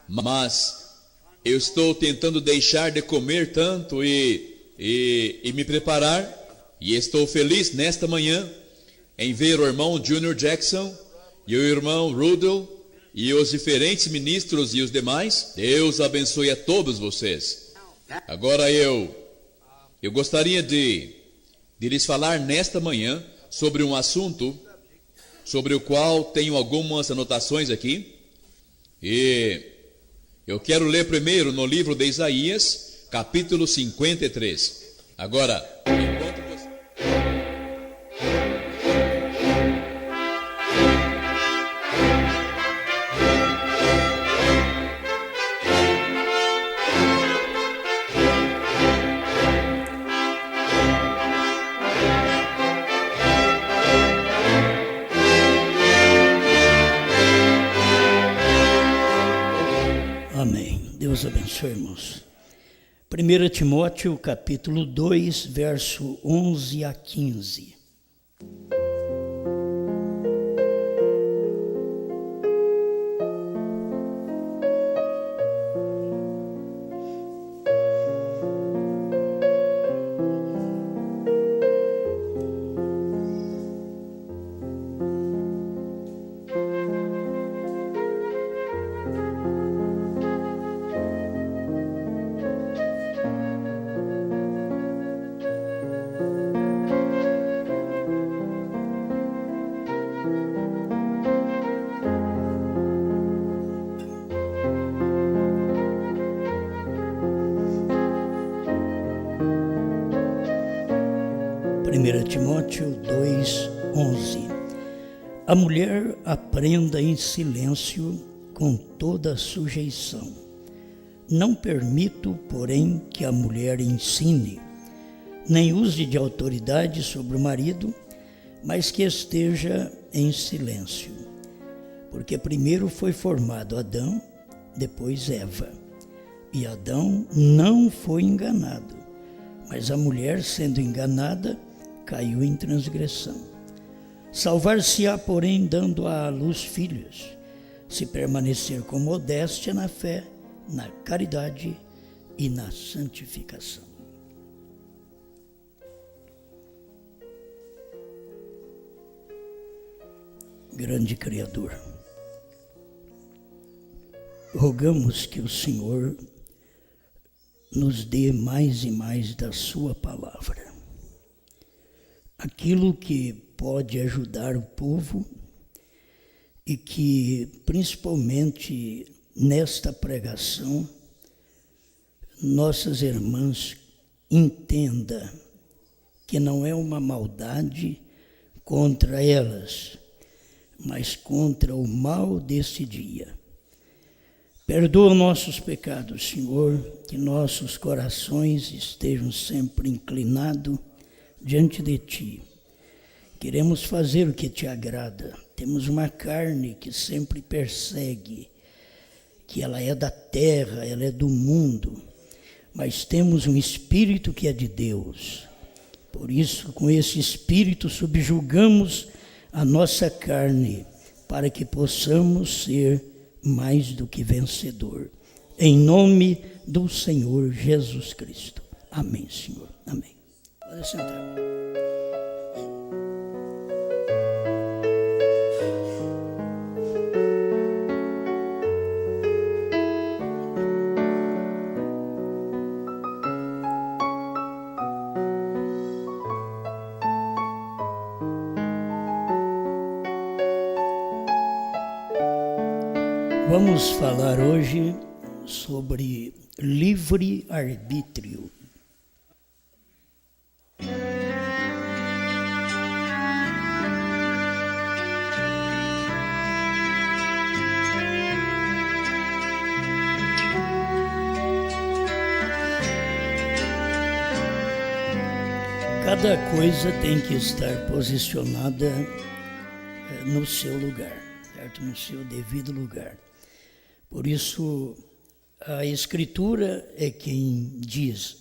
mas eu estou tentando deixar de comer tanto e me preparar, e estou feliz nesta manhã em ver o irmão Junior Jackson e o irmão Rudel e os diferentes ministros e os demais. Deus abençoe a todos vocês. Agora eu gostaria de lhes falar nesta manhã sobre um assunto sobre o qual tenho algumas anotações aqui. E eu quero ler primeiro no livro de Isaías, capítulo 53. Agora, enquanto você... Deus abençoe, irmãos. 1 Timóteo, capítulo 2, verso 11 a 15. Timóteo 2:11. A mulher aprenda em silêncio com toda sujeição. Não permito, porém, que a mulher ensine, nem use de autoridade sobre o marido, mas que esteja em silêncio. Porque primeiro foi formado Adão, depois Eva. E Adão não foi enganado, mas a mulher, sendo enganada, caiu em transgressão. Salvar-se-á, porém, dando à luz filhos, se permanecer com modéstia na fé, na caridade e na santificação. Grande Criador, rogamos que o Senhor nos dê mais e mais da sua palavra. Aquilo que pode ajudar o povo e que, principalmente nesta pregação, nossas irmãs entendam que não é uma maldade contra elas, mas contra o mal desse dia. Perdoa nossos pecados, Senhor, que nossos corações estejam sempre inclinados diante de Ti. Queremos fazer o que Te agrada. Temos uma carne que sempre persegue, que ela é da terra, ela é do mundo, mas temos um espírito que é de Deus. Por isso, com esse espírito, subjugamos a nossa carne, para que possamos ser mais do que vencedor. Em nome do Senhor Jesus Cristo. Amém, Senhor. Amém. Pode sentar. Vamos falar hoje sobre livre-arbítrio. Cada coisa tem que estar posicionada no seu lugar, certo? No seu devido lugar. Por isso, a Escritura é quem diz: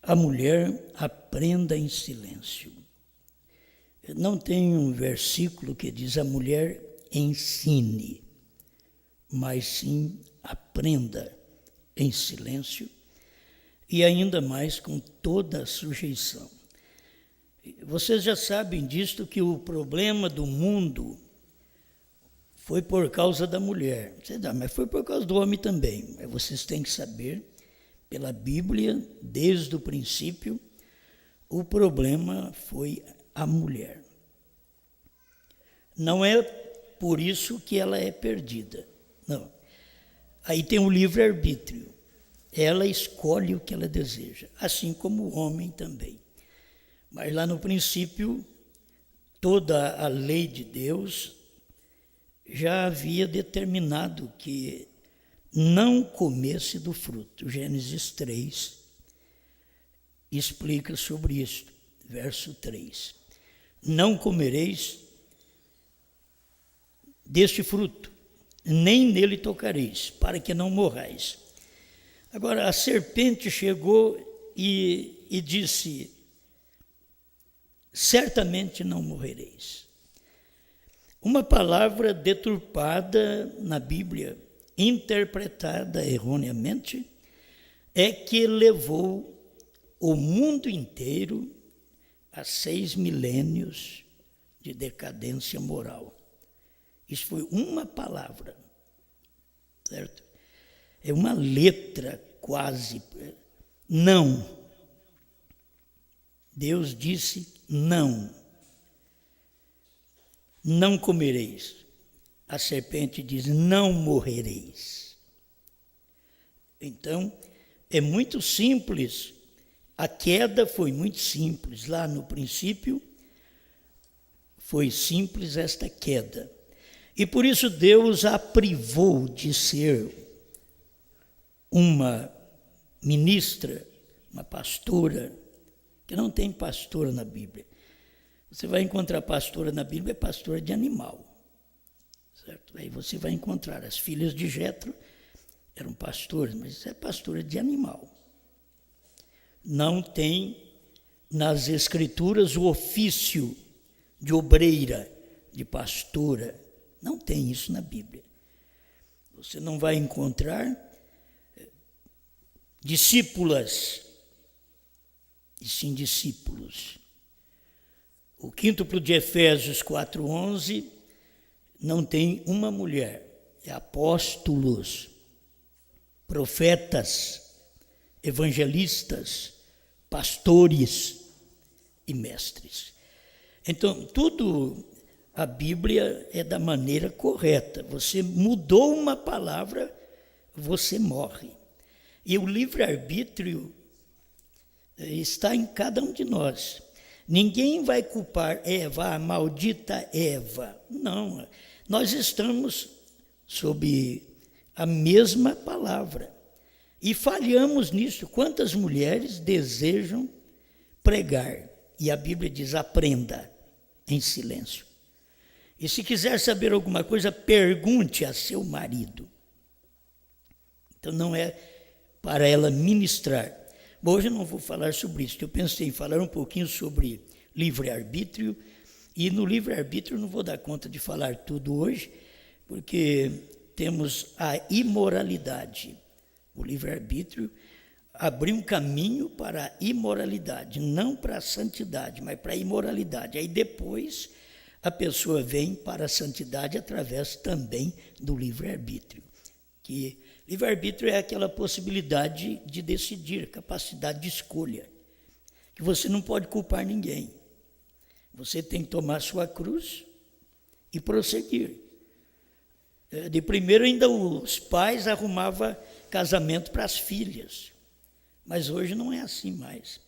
a mulher aprenda em silêncio. Não tem um versículo que diz: a mulher ensine. mas sim aprenda em silêncio e ainda mais com toda a sujeição. Vocês já sabem disto, que o problema do mundo foi por causa da mulher. Mas foi por causa do homem também. Mas vocês têm que saber, pela Bíblia, desde o princípio, o problema foi a mulher. Não é por isso que ela é perdida. Não. Aí tem o livre-arbítrio. Ela escolhe o que ela deseja, assim como o homem também. Mas lá no princípio, toda a lei de Deus já havia determinado que não comesse do fruto. Gênesis 3 explica sobre isto, verso 3. Não comereis deste fruto, nem nele tocareis, para que não morrais. Agora, a serpente chegou e disse: certamente não morrereis. Uma palavra deturpada na Bíblia, interpretada erroneamente, é que levou o mundo inteiro a 6 milênios de decadência moral. Isso foi uma palavra, certo? É uma letra quase. Não. Deus disse não. Não comereis. A serpente diz: não morrereis. Então, é muito simples. A queda foi muito simples. Lá no princípio, foi simples esta queda. E por isso Deus a privou de ser uma ministra, uma pastora, que não tem pastora na Bíblia. Você vai encontrar pastora na Bíblia, é pastora de animal, certo? Aí você vai encontrar as filhas de Jetro, eram pastores, mas é pastora de animal. Não tem nas Escrituras o ofício de obreira, de pastora. Não tem isso na Bíblia. Você não vai encontrar discípulas, e sim discípulos. O quíntuplo de Efésios 4:11 não tem uma mulher, é apóstolos, profetas, evangelistas, pastores e mestres. Então, tudo a Bíblia é da maneira correta. Você mudou uma palavra, você morre. E o livre-arbítrio está em cada um de nós. Ninguém vai culpar Eva, a maldita Eva. Não, nós estamos sob a mesma palavra. E falhamos nisso. Quantas mulheres desejam pregar? E a Bíblia diz: aprenda em silêncio. E se quiser saber alguma coisa, pergunte a seu marido. Então não é para ela ministrar. Bom, hoje eu não vou falar sobre isso. Eu pensei em falar um pouquinho sobre livre-arbítrio. E no livre-arbítrio não vou dar conta de falar tudo hoje, porque temos a imoralidade. O livre-arbítrio abriu um caminho para a imoralidade, não para a santidade, mas para a imoralidade. Aí depois a pessoa vem para a santidade através também do livre-arbítrio. Que livre-arbítrio é aquela possibilidade de decidir, capacidade de escolha, que você não pode culpar ninguém. Você tem que tomar sua cruz e prosseguir. De primeiro ainda os pais arrumavam casamento para as filhas, mas hoje não é assim mais.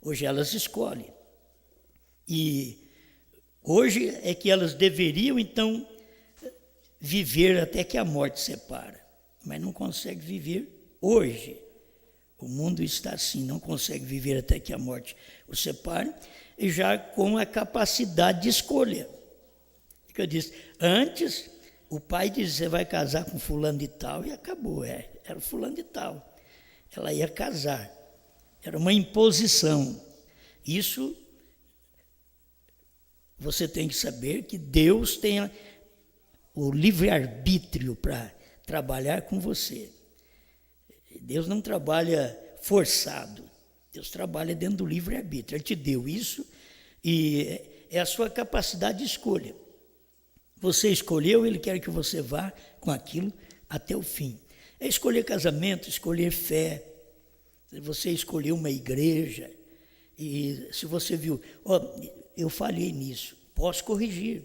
Hoje elas escolhem. E hoje é que elas deveriam, então, viver até que a morte separa. Mas não consegue viver hoje. O mundo está assim, não consegue viver até que a morte o separe, e já com a capacidade de escolha. Que eu disse, antes o pai dizia: você vai casar com fulano de tal, e acabou, era fulano de tal. Ela ia casar. Era uma imposição. Isso você tem que saber que Deus tem o livre-arbítrio para trabalhar com você. Deus não trabalha forçado, Deus trabalha dentro do livre-arbítrio. Ele te deu isso e é a sua capacidade de escolha. Você escolheu, Ele quer que você vá com aquilo até o fim. É escolher casamento, escolher fé. Você escolheu uma igreja e se você viu, eu falhei nisso, posso corrigir.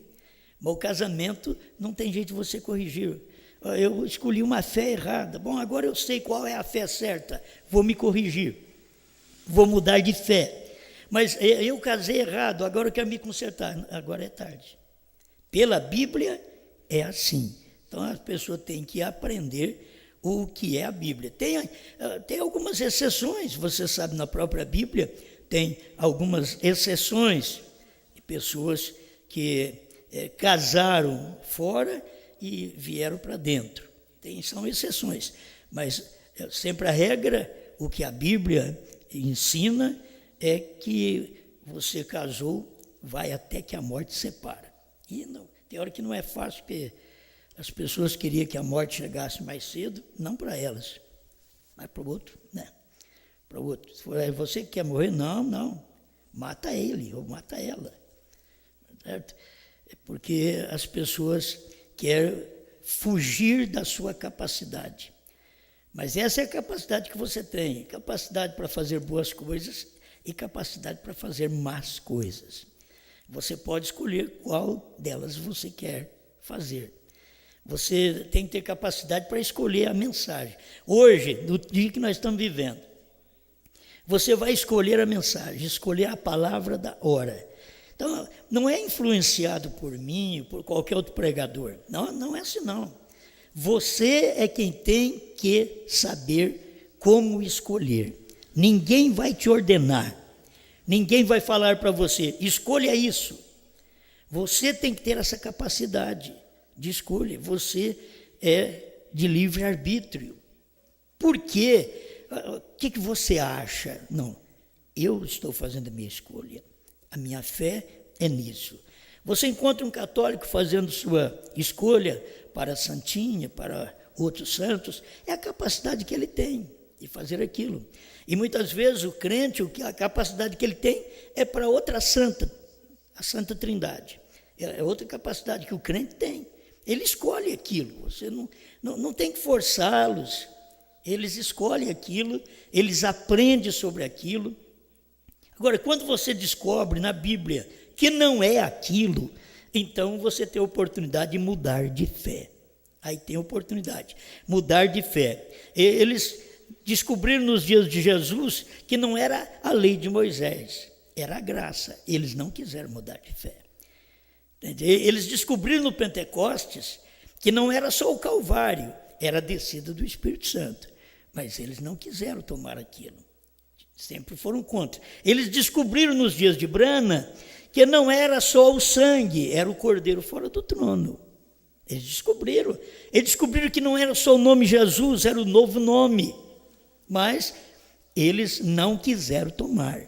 Mas o casamento não tem jeito de você corrigir. Eu escolhi uma fé errada. Bom, agora eu sei qual é a fé certa. Vou me corrigir. Vou mudar de fé. Mas eu casei errado, agora eu quero me consertar. Agora é tarde. Pela Bíblia é assim. Então a pessoa tem que aprender o que é a Bíblia. Tem algumas exceções, você sabe, na própria Bíblia tem algumas exceções de pessoas que casaram fora e vieram para dentro. São exceções, mas sempre a regra, o que a Bíblia ensina é que você casou, vai até que a morte separa. E não, tem hora que não é fácil, porque as pessoas queriam que a morte chegasse mais cedo, não para elas, mas para o outro, né? Para o outro. Se for você que quer morrer, não, mata ele ou mata ela. Certo? Porque as pessoas querem fugir da sua capacidade. Mas essa é a capacidade que você tem, capacidade para fazer boas coisas e capacidade para fazer más coisas. Você pode escolher qual delas você quer fazer. Você tem que ter capacidade para escolher a mensagem. Hoje, no dia que nós estamos vivendo, você vai escolher a mensagem, escolher a palavra da hora. Então, não é influenciado por mim, por qualquer outro pregador. Não é assim, não. Você é quem tem que saber como escolher. Ninguém vai te ordenar. Ninguém vai falar para você, escolha isso. Você tem que ter essa capacidade de escolha. Você é de livre-arbítrio. Por quê? O que você acha? Não, eu estou fazendo a minha escolha. A minha fé é nisso. Você encontra um católico fazendo sua escolha para a Santinha, para outros santos, é a capacidade que ele tem de fazer aquilo. E muitas vezes o crente, a capacidade que ele tem é para outra santa, a Santa Trindade. É outra capacidade que o crente tem. Ele escolhe aquilo, você não tem que forçá-los. Eles escolhem aquilo, eles aprendem sobre aquilo. Agora, quando você descobre na Bíblia que não é aquilo, então você tem a oportunidade de mudar de fé. Aí tem oportunidade, mudar de fé. Eles descobriram nos dias de Jesus que não era a lei de Moisés, era a graça. Eles não quiseram mudar de fé. Eles descobriram no Pentecostes que não era só o Calvário, era a descida do Espírito Santo. Mas eles não quiseram tomar aquilo. Sempre foram contra. Eles descobriram nos dias de Brana que não era só o sangue, era o Cordeiro fora do trono. Eles descobriram que não era só o nome Jesus, era o novo nome. Mas eles não quiseram tomar.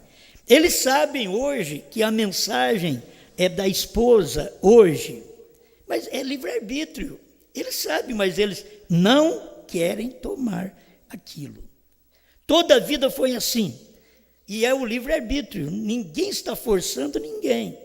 Eles sabem hoje que a mensagem é da esposa hoje, mas é livre-arbítrio. Eles sabem, mas eles não querem tomar aquilo. Toda a vida foi assim. E é o livre-arbítrio. Ninguém está forçando ninguém.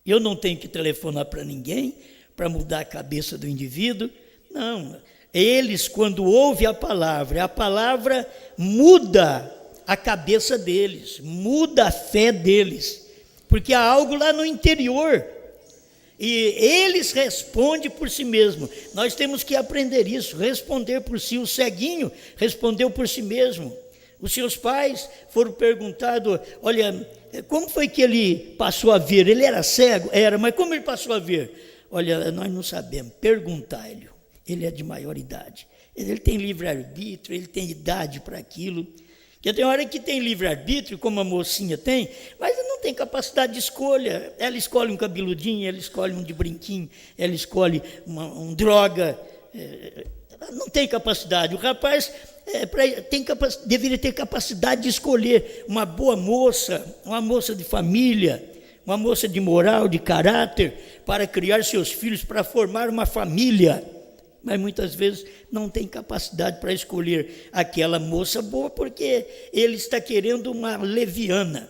Eu não tenho que telefonar para ninguém para mudar a cabeça do indivíduo. Não. Eles, quando ouvem a palavra muda a cabeça deles, muda a fé deles, porque há algo lá no interior. E eles respondem por si mesmos. Nós temos que aprender isso, responder por si. O ceguinho respondeu por si mesmo. Os seus pais foram perguntados, olha, como foi que ele passou a ver? Ele era cego? Era, mas como ele passou a ver? Olha, nós não sabemos, perguntai-lhe. Ele é de maior idade. Ele tem livre-arbítrio, ele tem idade para aquilo. Porque tem hora que tem livre-arbítrio, como a mocinha tem, mas não tem capacidade de escolha. Ela escolhe um cabeludinho, ela escolhe um de brinquinho, ela escolhe um droga. Ela não tem capacidade. O rapaz deveria ter capacidade de escolher uma boa moça, uma moça de família, uma moça de moral, de caráter, para criar seus filhos, para formar uma família. mas muitas vezes não tem capacidade para escolher aquela moça boa, porque ele está querendo uma leviana.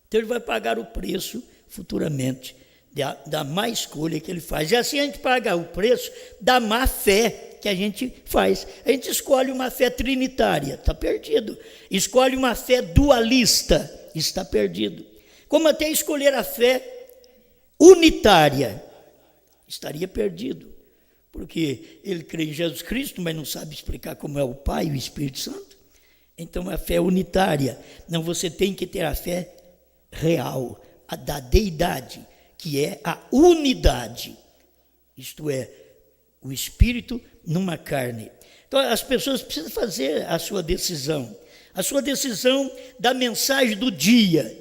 Então ele vai pagar o preço futuramente da má escolha que ele faz. E assim a gente paga o preço da má fé que a gente faz. A gente escolhe uma fé trinitária, está perdido. Escolhe uma fé dualista, está perdido. Como até escolher a fé unitária, estaria perdido. Porque ele crê em Jesus Cristo, mas não sabe explicar como é o Pai e o Espírito Santo. Então a fé unitária. Não, você tem que ter a fé real, a da deidade, que é a unidade, isto é, o Espírito numa carne. Então as pessoas precisam fazer a sua decisão da mensagem do dia.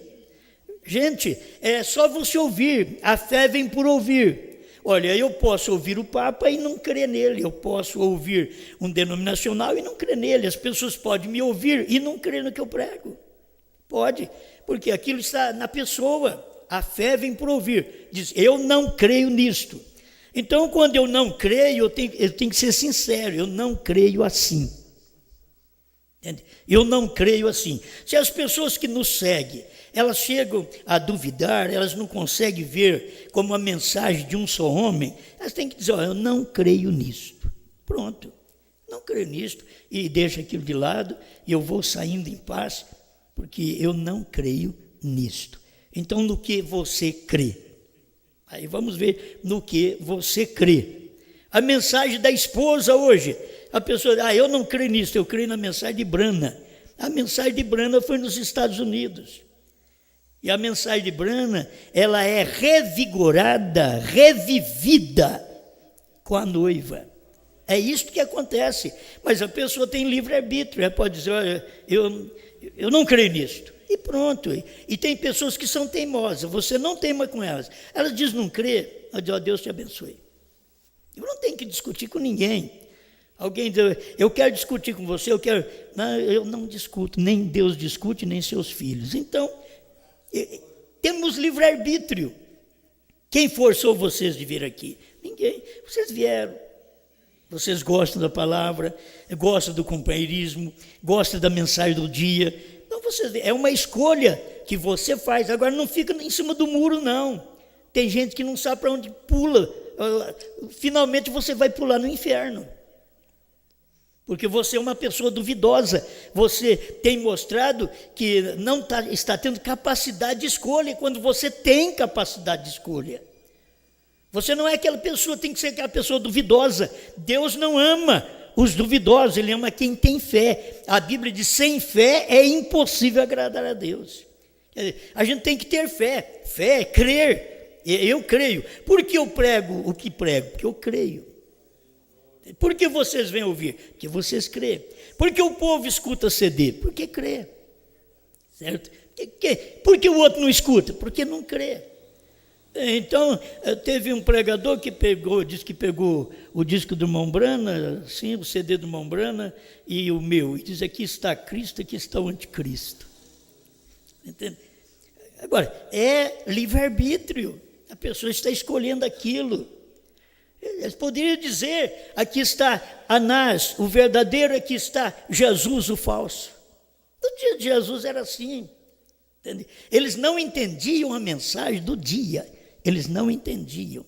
Gente, é só você ouvir, a fé vem por ouvir. Olha, eu posso ouvir o Papa e não crer nele, eu posso ouvir um denominacional e não crer nele, as pessoas podem me ouvir e não crer no que eu prego. Pode, porque aquilo está na pessoa. A fé vem por ouvir. Diz, eu não creio nisto. Então, quando eu não creio, eu tenho que ser sincero, eu não creio assim. Entende? Eu não creio assim. Se as pessoas que nos seguem, elas chegam a duvidar, elas não conseguem ver como a mensagem de um só homem, elas têm que dizer, eu não creio nisto. Pronto, não creio nisto, e deixa aquilo de lado, e eu vou saindo em paz, porque eu não creio nisto. Então, no que você crê? Aí vamos ver no que você crê. A mensagem da esposa hoje, a pessoa, eu não creio nisso, eu creio na mensagem de Branham. A mensagem de Branham foi nos Estados Unidos. E a mensagem de Branham, ela é revigorada, revivida com a noiva. É isso que acontece. Mas a pessoa tem livre-arbítrio, ela pode dizer, olha, eu não creio nisto. E pronto. E tem pessoas que são teimosas, você não teima com elas. Elas dizem não crê, eu digo, Deus te abençoe. Eu não tenho que discutir com ninguém. Alguém diz, eu quero discutir com você, eu não discuto, nem Deus discute, nem seus filhos. Então, temos livre-arbítrio. Quem forçou vocês de vir aqui? Ninguém. Vocês vieram. Vocês gostam da palavra, gostam do companheirismo, gostam da mensagem do dia. Então, é uma escolha que você faz. Agora, não fica em cima do muro, não. Tem gente que não sabe para onde pula. Finalmente, você vai pular no inferno. Porque você é uma pessoa duvidosa. Você tem mostrado que não está tendo capacidade de escolha. E quando você tem capacidade de escolha, você não é aquela pessoa, tem que ser aquela pessoa duvidosa. Deus não ama os duvidosos, Ele ama quem tem fé. A Bíblia diz, sem fé é impossível agradar a Deus. A gente tem que ter fé. Fé é crer. Eu creio. Por que eu prego o que prego? Porque eu creio. Por que vocês vêm ouvir? Porque vocês creem. Por que o povo escuta CD? Porque crê. Certo? Por que o outro não escuta? Porque não crê. Então, teve um pregador que disse que pegou o disco do irmão Branham, sim, o CD do irmão Branham e o meu, e diz, aqui está Cristo, aqui está o anticristo. Entende? Agora, é livre-arbítrio, a pessoa está escolhendo aquilo. Eles poderiam dizer, aqui está Anás, o verdadeiro, aqui está Jesus, o falso. No dia de Jesus era assim. Entende? Eles não entendiam a mensagem do dia. Eles não entendiam.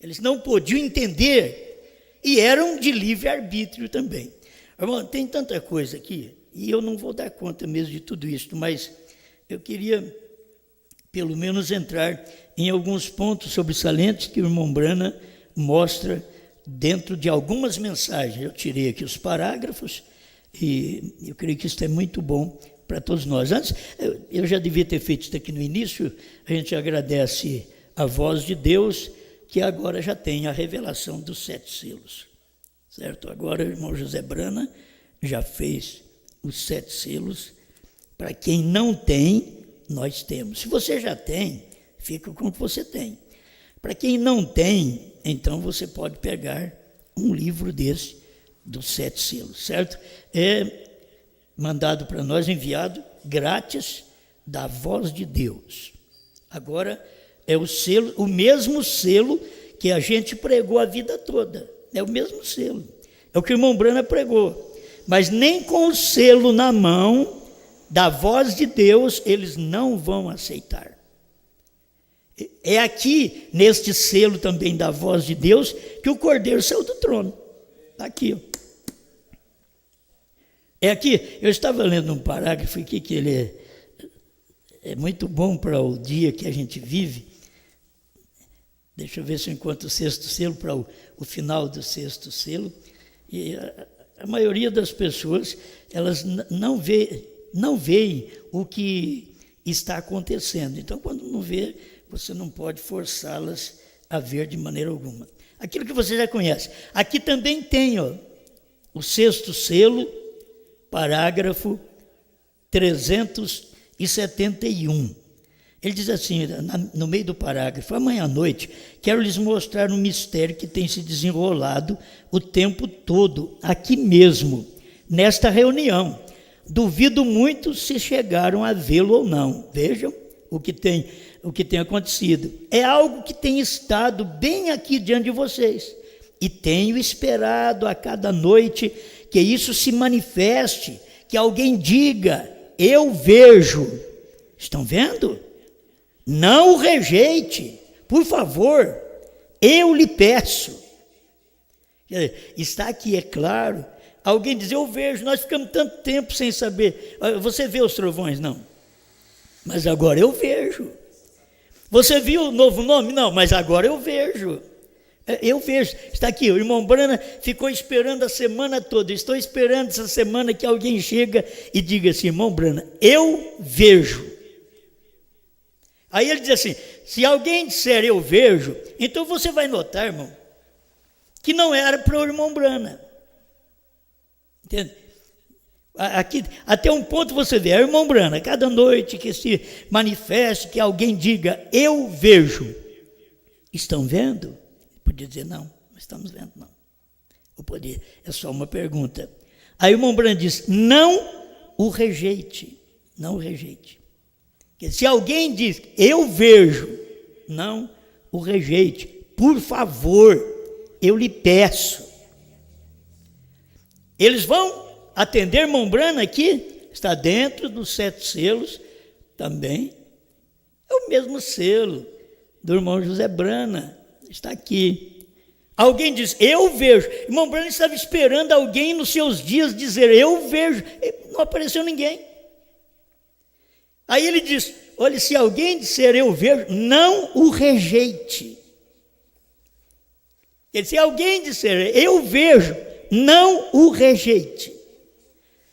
Eles não podiam entender. E eram de livre-arbítrio também. Irmão, tem tanta coisa aqui, e eu não vou dar conta mesmo de tudo isso, mas eu queria, pelo menos, entrar em alguns pontos sobressalentes que o irmão Branham mostra dentro de algumas mensagens. Eu tirei aqui os parágrafos, e eu creio que isso é muito bom para todos nós. Antes, eu já devia ter feito isso aqui no início. A gente agradece a voz de Deus, que agora já tem a revelação dos 7 selos, certo? Agora o irmão José Branham já fez os 7 selos. Para quem não tem, nós temos. Se você já tem, fica com o que você tem. Para quem não tem, então você pode pegar um livro desse, dos 7 selos, certo? É mandado para nós, enviado grátis da voz de Deus. Agora é o selo, o mesmo selo que a gente pregou a vida toda. É o mesmo selo. É o que o irmão Brana pregou. Mas nem com o selo na mão da voz de Deus eles não vão aceitar. É aqui, neste selo também da voz de Deus, que o Cordeiro saiu do trono. Aqui, ó. É aqui, eu estava lendo um parágrafo aqui que ele é muito bom para o dia que a gente vive. Deixa eu ver se eu encontro o sexto selo para o final do sexto selo. E a maioria das pessoas, elas não veem o que está acontecendo. Então, quando não vê, você não pode forçá-las a ver de maneira alguma. Aquilo que você já conhece. Aqui também tem, ó, o sexto selo, parágrafo 371. Ele diz assim, no meio do parágrafo: amanhã à noite quero lhes mostrar um mistério que tem se desenrolado o tempo todo, aqui mesmo, nesta reunião. Duvido muito se chegaram a vê-lo ou não. Vejam o que tem acontecido. É algo que tem estado bem aqui diante de vocês. E tenho esperado a cada noite que isso se manifeste, que alguém diga: eu vejo. Estão vendo? Não o rejeite, por favor, eu lhe peço. Está aqui, é claro. Alguém diz: eu vejo. Nós ficamos tanto tempo sem saber. Você vê os trovões? Não. Mas agora eu vejo. Você viu o novo nome? Não, mas agora eu vejo. Eu vejo. Está aqui, o irmão Brana ficou esperando a semana toda. Estou esperando essa semana que alguém chega e diga assim: irmão Brana, eu vejo. Aí ele diz assim: se alguém disser eu vejo, então você vai notar, irmão, que não era para o irmão Brana. Entende? Aqui, até um ponto você vê, é o irmão Brana, cada noite que se manifeste, que alguém diga eu vejo. Estão vendo? Podia dizer não, não estamos vendo não. Eu podia, é só uma pergunta. Aí o irmão Brana diz: não o rejeite, não o rejeite. Se alguém diz eu vejo, não o rejeite, por favor, eu lhe peço. Eles vão atender irmão Brana aqui, está dentro dos 7 selos também, é o mesmo selo do irmão José Brana, está aqui. Alguém diz eu vejo, irmão Brana estava esperando alguém nos seus dias dizer eu vejo, não apareceu ninguém. Aí ele diz: olha, se alguém disser eu vejo, não o rejeite. Se alguém disser eu vejo, não o rejeite.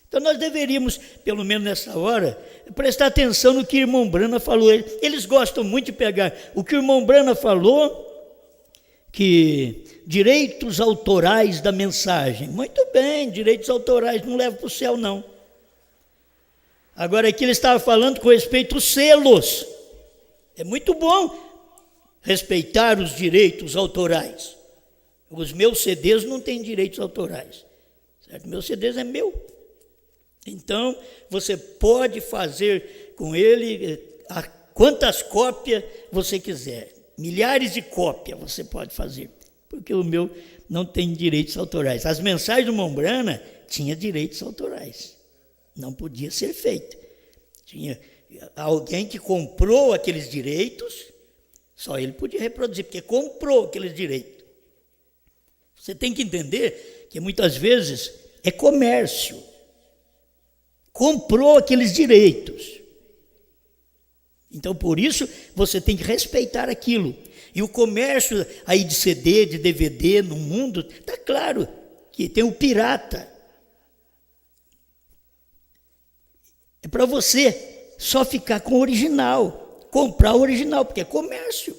Então nós deveríamos, pelo menos nessa hora, prestar atenção no que o irmão Brana falou. Eles gostam muito de pegar o que o irmão Brana falou, que direitos autorais da mensagem. Muito bem, direitos autorais não levam para o céu, não. Agora aqui ele estava falando com respeito aos selos. É muito bom respeitar os direitos autorais. Os meus CDs não têm direitos autorais, certo? Meus CDs é meu. Então, você pode fazer com ele quantas cópias você quiser. Milhares de cópias você pode fazer, porque o meu não tem direitos autorais. As mensagens do irmão Brana tinham direitos autorais. Não podia ser feito. Tinha alguém que comprou aqueles direitos, só ele podia reproduzir, porque comprou aqueles direitos. Você tem que entender que muitas vezes é comércio. Comprou aqueles direitos. Então, por isso, você tem que respeitar aquilo. E o comércio aí de CD, de DVD no mundo, está claro que tem o pirata. É para você só ficar com o original, comprar o original, porque é comércio.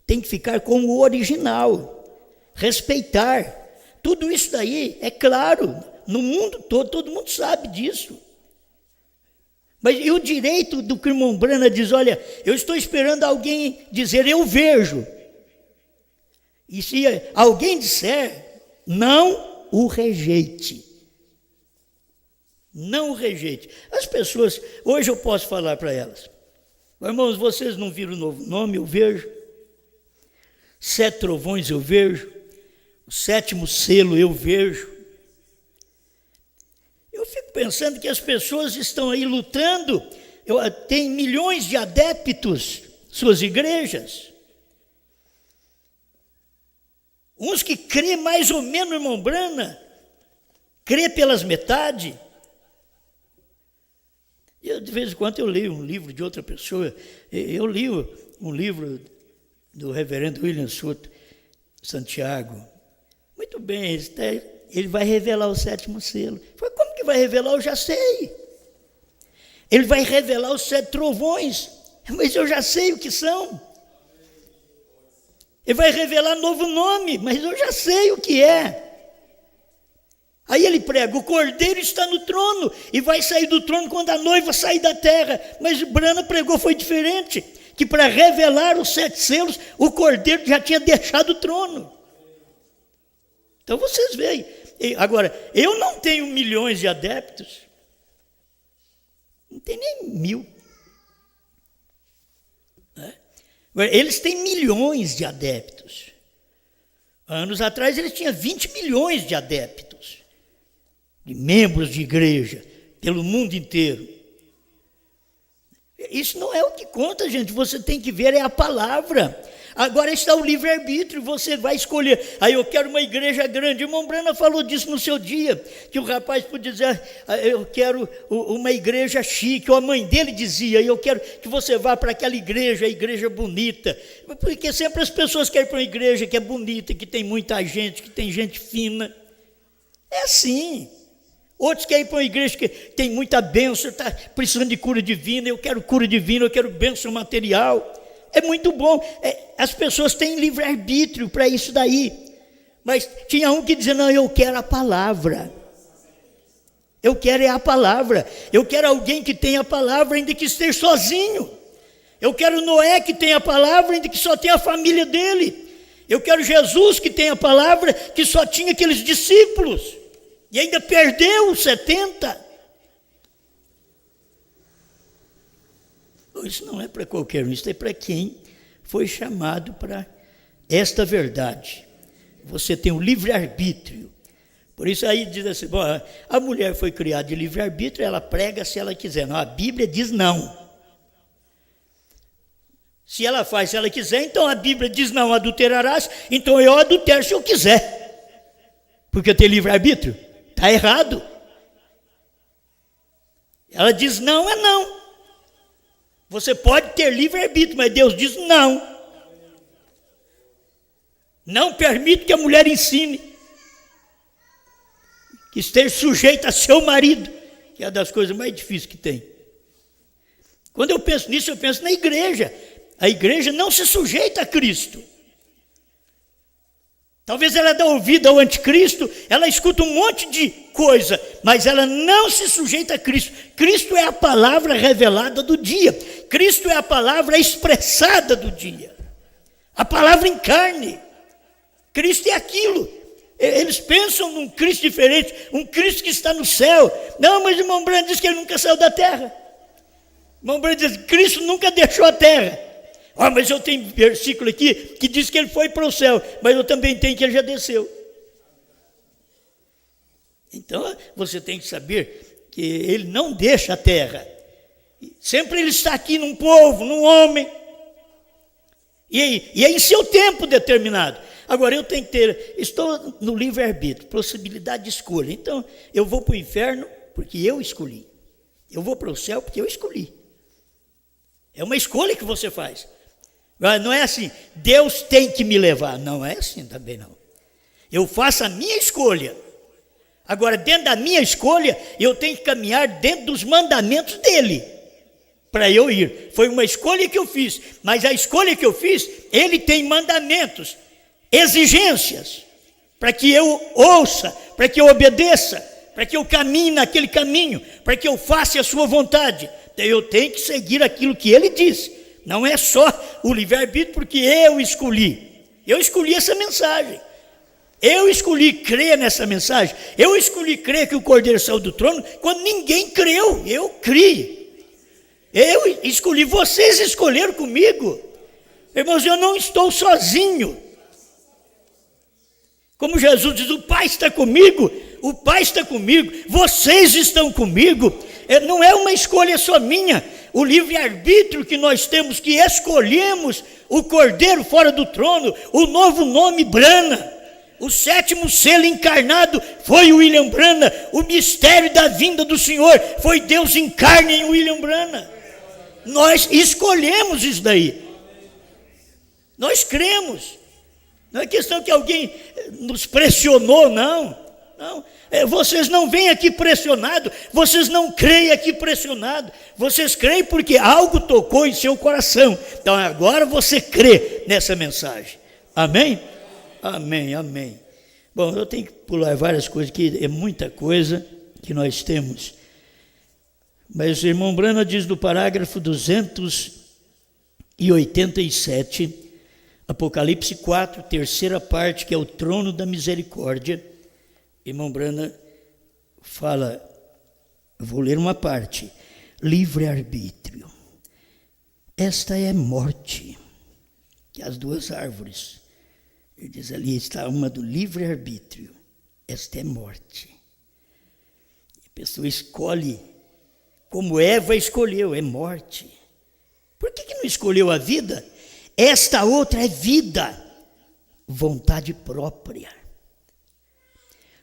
Tem que ficar com o original, respeitar. Tudo isso daí é claro, no mundo todo mundo sabe disso. Mas e o direito do que o irmão Brana diz: olha, eu estou esperando alguém dizer eu vejo. E se alguém disser, não o rejeite. Não o rejeite. As pessoas, hoje eu posso falar para elas: irmãos, vocês não viram o novo nome? Eu vejo. 7 trovões eu vejo. o 7º selo eu vejo. Eu fico pensando que as pessoas estão aí lutando, tem milhões de adeptos, suas igrejas. Uns que crê mais ou menos, irmão Brana, crê pelas metades. De vez em quando eu leio um livro de outra pessoa. Eu li um livro do reverendo William Souto Santiago. Muito bem, ele vai revelar o 7º selo. Falei, como que vai revelar? Eu já sei. Ele vai revelar os 7 trovões, mas eu já sei o que são. Ele vai revelar novo nome, mas eu já sei o que é. Aí ele prega, o cordeiro está no trono e vai sair do trono quando a noiva sair da terra. Mas Brana pregou, foi diferente, que para revelar os 7 selos, o cordeiro já tinha deixado o trono. Então vocês veem. Agora, eu não tenho milhões de adeptos, não tem nem 1000. Agora, eles têm milhões de adeptos. Anos atrás eles tinham 20 milhões de adeptos, de membros de igreja, pelo mundo inteiro. Isso não é o que conta, gente. Você tem que ver, é a palavra. Agora está o livre-arbítrio, você vai escolher. Aí eu quero uma igreja grande. O irmão Brana falou disso no seu dia, que o rapaz podia dizer, eu quero uma igreja chique, ou a mãe dele dizia, eu quero que você vá para aquela igreja, a igreja bonita. Porque sempre as pessoas querem para uma igreja que é bonita, que tem muita gente, que tem gente fina. É assim. Outros querem ir para uma igreja que tem muita bênção, está precisando de cura divina, eu quero cura divina, eu quero bênção material. É muito bom, as pessoas têm livre-arbítrio para isso daí. Mas tinha um que dizia, não, eu quero a palavra. Eu quero é a palavra. Eu quero alguém que tenha a palavra, ainda que esteja sozinho. Eu quero Noé que tenha a palavra, ainda que só tenha a família dele. Eu quero Jesus que tenha a palavra, que só tinha aqueles discípulos. E ainda perdeu os 70. Isso não é para qualquer um, isso é para quem foi chamado para esta verdade. Você tem o livre-arbítrio. Por isso aí diz assim, bom, a mulher foi criada de livre-arbítrio, ela prega se ela quiser. Não, a Bíblia diz não. Se ela faz se ela quiser, então a Bíblia diz não adulterarás, então eu adultero se eu quiser. Porque eu tenho livre-arbítrio. Está errado. Ela diz não, é não. Você pode ter livre-arbítrio, mas Deus diz não. Não permito que a mulher ensine, que esteja sujeita a seu marido, que é uma das coisas mais difíceis que tem. Quando eu penso nisso, eu penso na igreja. A igreja não se sujeita a Cristo. Talvez ela dê ouvido ao anticristo, ela escuta um monte de coisa, mas ela não se sujeita a Cristo. Cristo é a palavra revelada do dia. Cristo é a palavra expressada do dia. A palavra em carne. Cristo é aquilo. Eles pensam num Cristo diferente, um Cristo que está no céu. Não, mas o irmão Brando diz que ele nunca saiu da terra. O irmão Brando diz que Cristo nunca deixou a terra. Mas eu tenho versículo aqui que diz que ele foi para o céu, mas eu também tenho que ele já desceu. Então, você tem que saber que ele não deixa a terra. Sempre ele está aqui num povo, num homem. E é em seu tempo determinado. Agora, eu tenho que estou no livre-arbítrio, possibilidade de escolha. Então, eu vou para o inferno porque eu escolhi. Eu vou para o céu porque eu escolhi. É uma escolha que você faz. Não é assim, Deus tem que me levar. Não é assim também não. Eu faço a minha escolha. Agora, dentro da minha escolha, eu tenho que caminhar dentro dos mandamentos dele, para eu ir. Foi uma escolha que eu fiz, mas a escolha que eu fiz, ele tem mandamentos, exigências, para que eu ouça, para que eu obedeça, para que eu caminhe naquele caminho, para que eu faça a sua vontade. Então, eu tenho que seguir aquilo que ele disse. Não é só o livre-arbítrio, porque eu escolhi. Eu escolhi essa mensagem. Eu escolhi crer nessa mensagem. Eu escolhi crer que o Cordeiro saiu do trono quando ninguém creu. Eu criei. Eu escolhi, vocês escolheram comigo. Irmãos, eu não estou sozinho. Como Jesus diz, o Pai está comigo, o Pai está comigo, vocês estão comigo. Não é uma escolha só minha, o livre-arbítrio que nós temos, que escolhemos o Cordeiro fora do trono, o novo nome Brana, o 7º selo encarnado foi o William Brana, o mistério da vinda do Senhor foi Deus em carne em William Brana. Nós escolhemos isso daí, nós cremos. Não é questão que alguém nos pressionou, não. Vocês não vêm aqui pressionados, vocês não creem aqui pressionados, vocês creem porque algo tocou em seu coração. Então agora você crê nessa mensagem. Amém? Amém, amém. Bom, eu tenho que pular várias coisas, que é muita coisa que nós temos. Mas o irmão Brana diz do parágrafo 287, Apocalipse 4, terceira parte, que é o trono da misericórdia. Irmão Brana fala, eu vou ler uma parte: livre-arbítrio. Esta é morte, que as duas árvores. Ele diz ali está uma do livre-arbítrio. Esta é morte. A pessoa escolhe, como Eva escolheu, é morte. Por que não escolheu a vida? Esta outra é vida, vontade própria.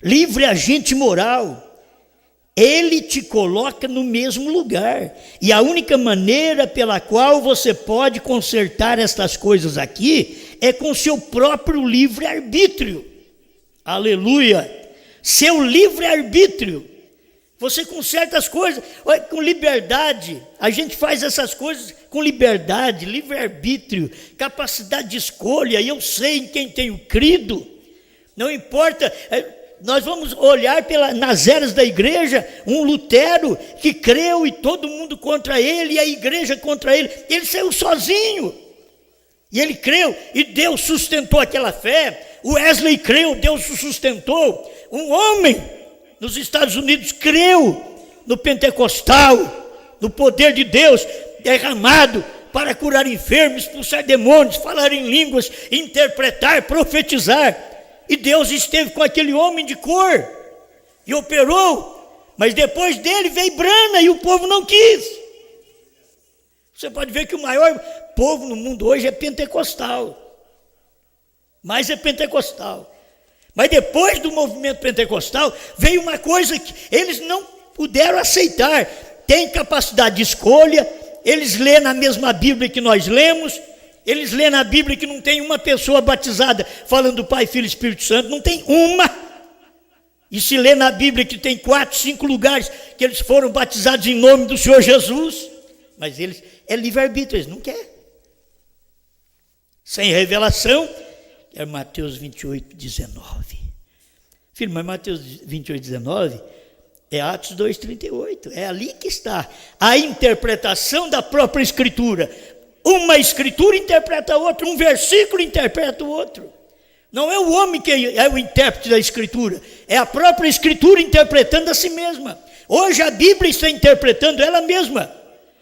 Livre agente moral, ele te coloca no mesmo lugar. E a única maneira pela qual você pode consertar estas coisas aqui é com seu próprio livre-arbítrio. Aleluia! Seu livre-arbítrio. Você conserta as coisas com liberdade. A gente faz essas coisas com liberdade, livre-arbítrio, capacidade de escolha. E eu sei em quem tenho crido. Não importa, nós vamos olhar nas eras da igreja, um Lutero que creu e todo mundo contra ele, e a igreja contra ele. Ele saiu sozinho. E ele creu, e Deus sustentou aquela fé. O Wesley creu, Deus o sustentou. Um homem nos Estados Unidos creu no pentecostal, no poder de Deus derramado para curar enfermos, expulsar demônios, falar em línguas, interpretar, profetizar. E Deus esteve com aquele homem de cor e operou, mas depois dele veio Brana e o povo não quis. Você pode ver que o maior povo no mundo hoje é pentecostal, mas é pentecostal. Mas depois do movimento pentecostal, veio uma coisa que eles não puderam aceitar. Tem capacidade de escolha, eles lêem na mesma Bíblia que nós lemos, eles lêem na Bíblia que não tem uma pessoa batizada falando do Pai, Filho e Espírito Santo, não tem uma. E se lê na Bíblia que tem 4, 5 lugares que eles foram batizados em nome do Senhor Jesus, mas eles, é livre-arbítrio, eles não querem. Sem revelação, é Mateus 28, 19. Filho, mas Mateus 28, 19 é Atos 2, 38. É ali que está a interpretação da própria Escritura. Uma Escritura interpreta a outra, um versículo interpreta o outro. Não é o homem que é o intérprete da Escritura, é a própria Escritura interpretando a si mesma. Hoje a Bíblia está interpretando ela mesma.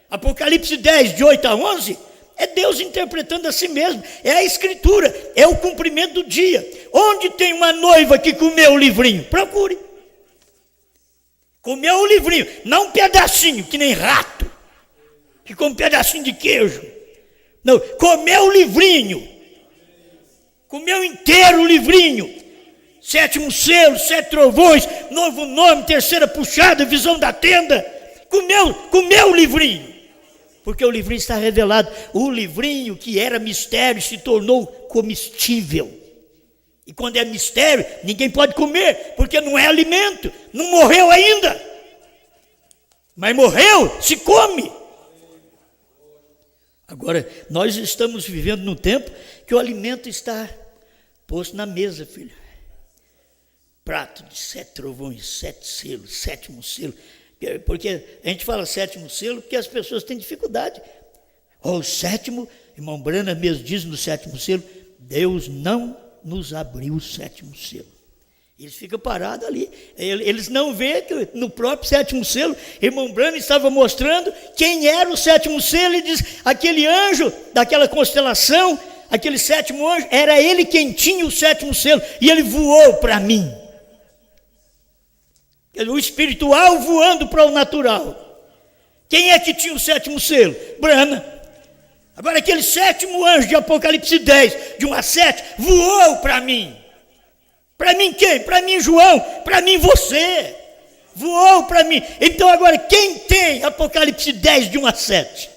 Apocalipse 10, de 8 a 11... é Deus interpretando a si mesmo, é a Escritura, é o cumprimento do dia. Onde tem uma noiva que comeu o livrinho? Procure. Comeu o livrinho, não um pedacinho, que nem rato, que come um pedacinho de queijo. Não, comeu o livrinho, comeu inteiro o livrinho. 7º selo, 7 trovões, novo nome, terceira puxada, visão da tenda. Comeu o livrinho. Porque o livrinho está revelado. O livrinho que era mistério se tornou comestível. E quando é mistério, ninguém pode comer, porque não é alimento. Não morreu ainda. Mas morreu, se come. Agora, nós estamos vivendo num tempo que o alimento está posto na mesa, filho. Prato de 7 trovões, 7 selos, 7º selo. Porque a gente fala 7º selo porque as pessoas têm dificuldade. O 7º, irmão Brana mesmo diz no 7º selo, Deus não nos abriu o 7º selo. Eles ficam parados ali. Eles não veem que no próprio 7º selo, irmão Brana estava mostrando quem era o 7º selo. Ele diz, aquele anjo daquela constelação, aquele sétimo anjo, era ele quem tinha o sétimo selo, e ele voou para mim. O espiritual voando para o natural. Quem é que tinha o sétimo selo? Brana. Agora aquele sétimo anjo de Apocalipse 10, de 1 a 7, voou para mim. Para mim quem? Para mim João, para mim você. Voou para mim. Então agora quem tem Apocalipse 10 de 1 a 7?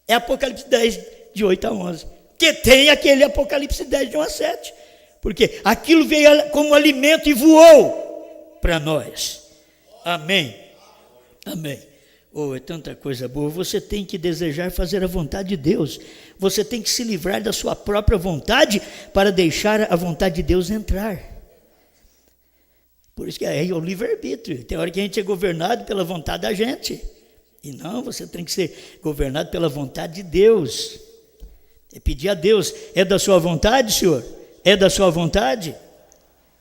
É Apocalipse 10 de 8 a 11. Que tem aquele Apocalipse 10 de 1 a 7. Porque aquilo veio como alimento e voou para nós. Amém. Amém. Oh, é tanta coisa boa. Você tem que desejar fazer a vontade de Deus. Você tem que se livrar da sua própria vontade para deixar a vontade de Deus entrar. Por isso que é o livre-arbítrio. Tem hora que a gente é governado pela vontade da gente. E não, você tem que ser governado pela vontade de Deus. É pedir a Deus, é da sua vontade, Senhor? É da sua vontade?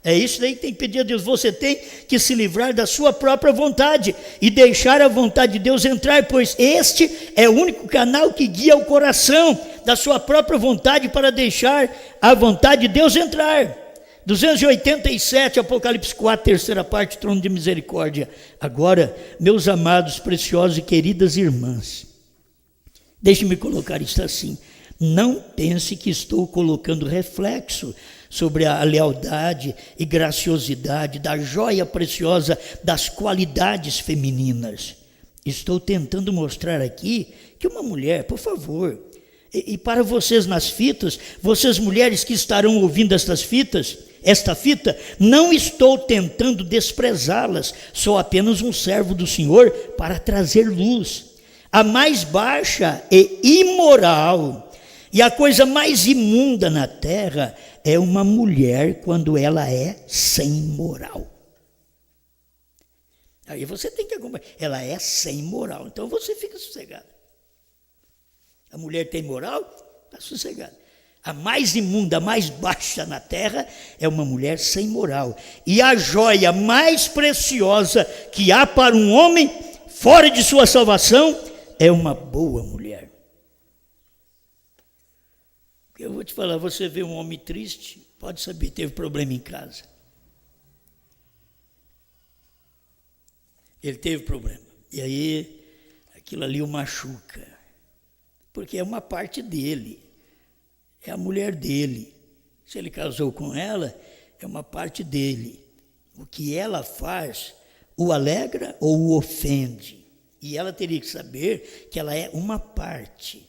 É isso daí que tem que pedir a Deus. Você tem que se livrar da sua própria vontade e deixar a vontade de Deus entrar, pois este é o único canal que guia o coração da sua própria vontade para deixar a vontade de Deus entrar. 287, Apocalipse 4, terceira parte, trono de misericórdia. Agora, meus amados, preciosos e queridas irmãs, deixe-me colocar isso assim. Não pense que estou colocando reflexo sobre a lealdade e graciosidade da joia preciosa das qualidades femininas. Estou tentando mostrar aqui que uma mulher, por favor, e para vocês nas fitas, vocês mulheres que estarão ouvindo esta fita, não estou tentando desprezá-las, sou apenas um servo do Senhor para trazer luz. A mais baixa e imoral e a coisa mais imunda na terra é uma mulher quando ela é sem moral. Aí você tem que acompanhar, ela é sem moral, então você fica sossegado. A mulher tem moral, está sossegada. A mais imunda, a mais baixa na terra é uma mulher sem moral. E a joia mais preciosa que há para um homem fora de sua salvação é uma boa mulher. Eu vou te falar, você vê um homem triste, pode saber, teve problema em casa. Ele teve problema. E aí, aquilo ali o machuca. Porque é uma parte dele. É a mulher dele. Se ele casou com ela, é uma parte dele. O que ela faz o alegra ou o ofende. E ela teria que saber que ela é uma parte.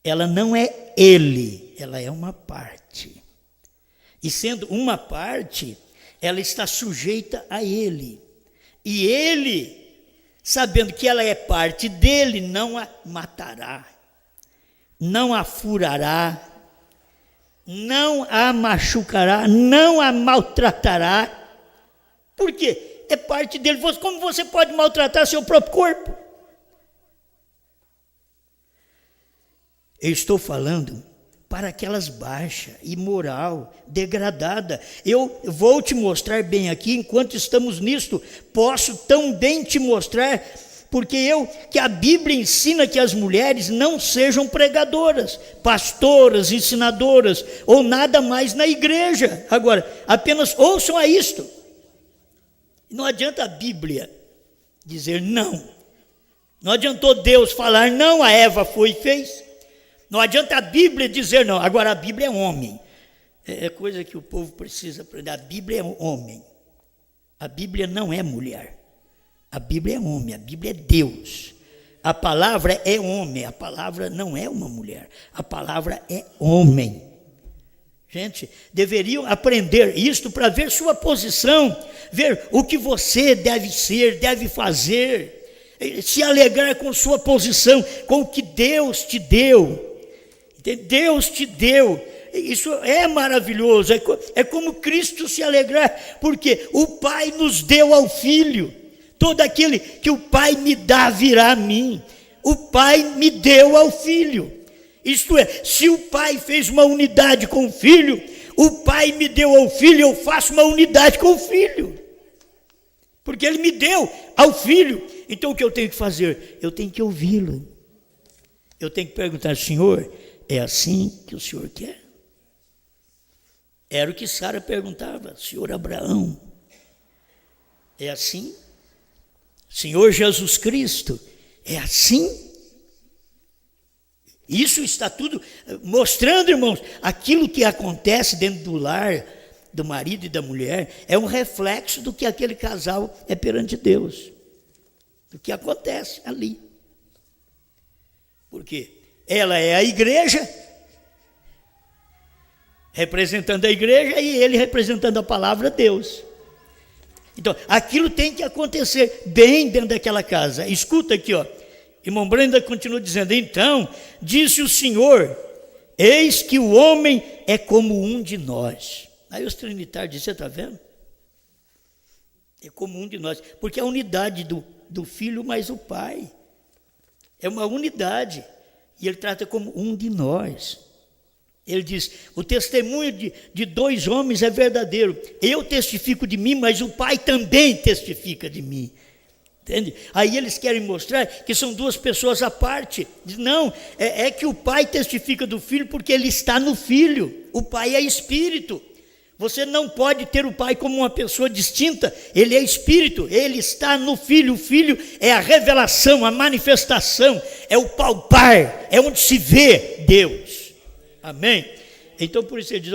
Ela não é ele, ela é uma parte. E sendo uma parte, ela está sujeita a ele. E ele, sabendo que ela é parte dele, não a matará, não a furará, não a machucará, não a maltratará. Por quê? É parte dele. Como você pode maltratar seu próprio corpo? Eu estou falando para aquelas baixas, imoral, degradada. Eu vou te mostrar bem aqui, enquanto estamos nisto, posso tão bem te mostrar, porque que a Bíblia ensina que as mulheres não sejam pregadoras, pastoras, ensinadoras, ou nada mais na igreja. Agora, apenas ouçam a isto. Não adianta a Bíblia dizer não. Não adiantou Deus falar não, a Eva foi e fez. Não adianta a Bíblia dizer não. Agora, a Bíblia é homem. É coisa que o povo precisa aprender. A Bíblia é homem. A Bíblia não é mulher. A Bíblia é homem. A Bíblia é Deus. A palavra é homem. A palavra não é uma mulher. A palavra é homem. Gente, deveriam aprender isto para ver sua posição, ver o que você deve ser, deve fazer, se alegrar com sua posição, com o que Deus te deu. Deus te deu, isso é maravilhoso, é como Cristo se alegrar, porque o Pai nos deu ao Filho, todo aquele que o Pai me dá virá a mim, o Pai me deu ao Filho, isto é, se o Pai fez uma unidade com o Filho, o Pai me deu ao Filho, eu faço uma unidade com o Filho, porque Ele me deu ao Filho, então o que eu tenho que fazer? Eu tenho que ouvi-lo, eu tenho que perguntar, Senhor, é assim que o Senhor quer? Era o que Sara perguntava: Senhor Abraão, é assim? Senhor Jesus Cristo, é assim? Isso está tudo mostrando, irmãos, aquilo que acontece dentro do lar do marido e da mulher é um reflexo do que aquele casal é perante Deus, do que acontece ali. Porque ela é a igreja, representando a igreja, e ele representando a palavra de Deus. Então, aquilo tem que acontecer bem dentro daquela casa. Escuta aqui, ó. Irmão Brenda continua dizendo: então, disse o Senhor, eis que o homem é como um de nós. Aí os trinitários dizem: você está vendo? É como um de nós, porque é a unidade do filho mais o pai. É uma unidade, e ele trata como um de nós. Ele diz: o testemunho de dois homens é verdadeiro. Eu testifico de mim, mas o Pai também testifica de mim. Entende? Aí eles querem mostrar que são duas pessoas à parte. Diz: não, é que o Pai testifica do Filho porque ele está no Filho. O Pai é Espírito. Você não pode ter o Pai como uma pessoa distinta. Ele é Espírito, ele está no Filho. O Filho é a revelação, a manifestação, é o palpar, é onde se vê Deus. Amém? Então, por isso ele diz: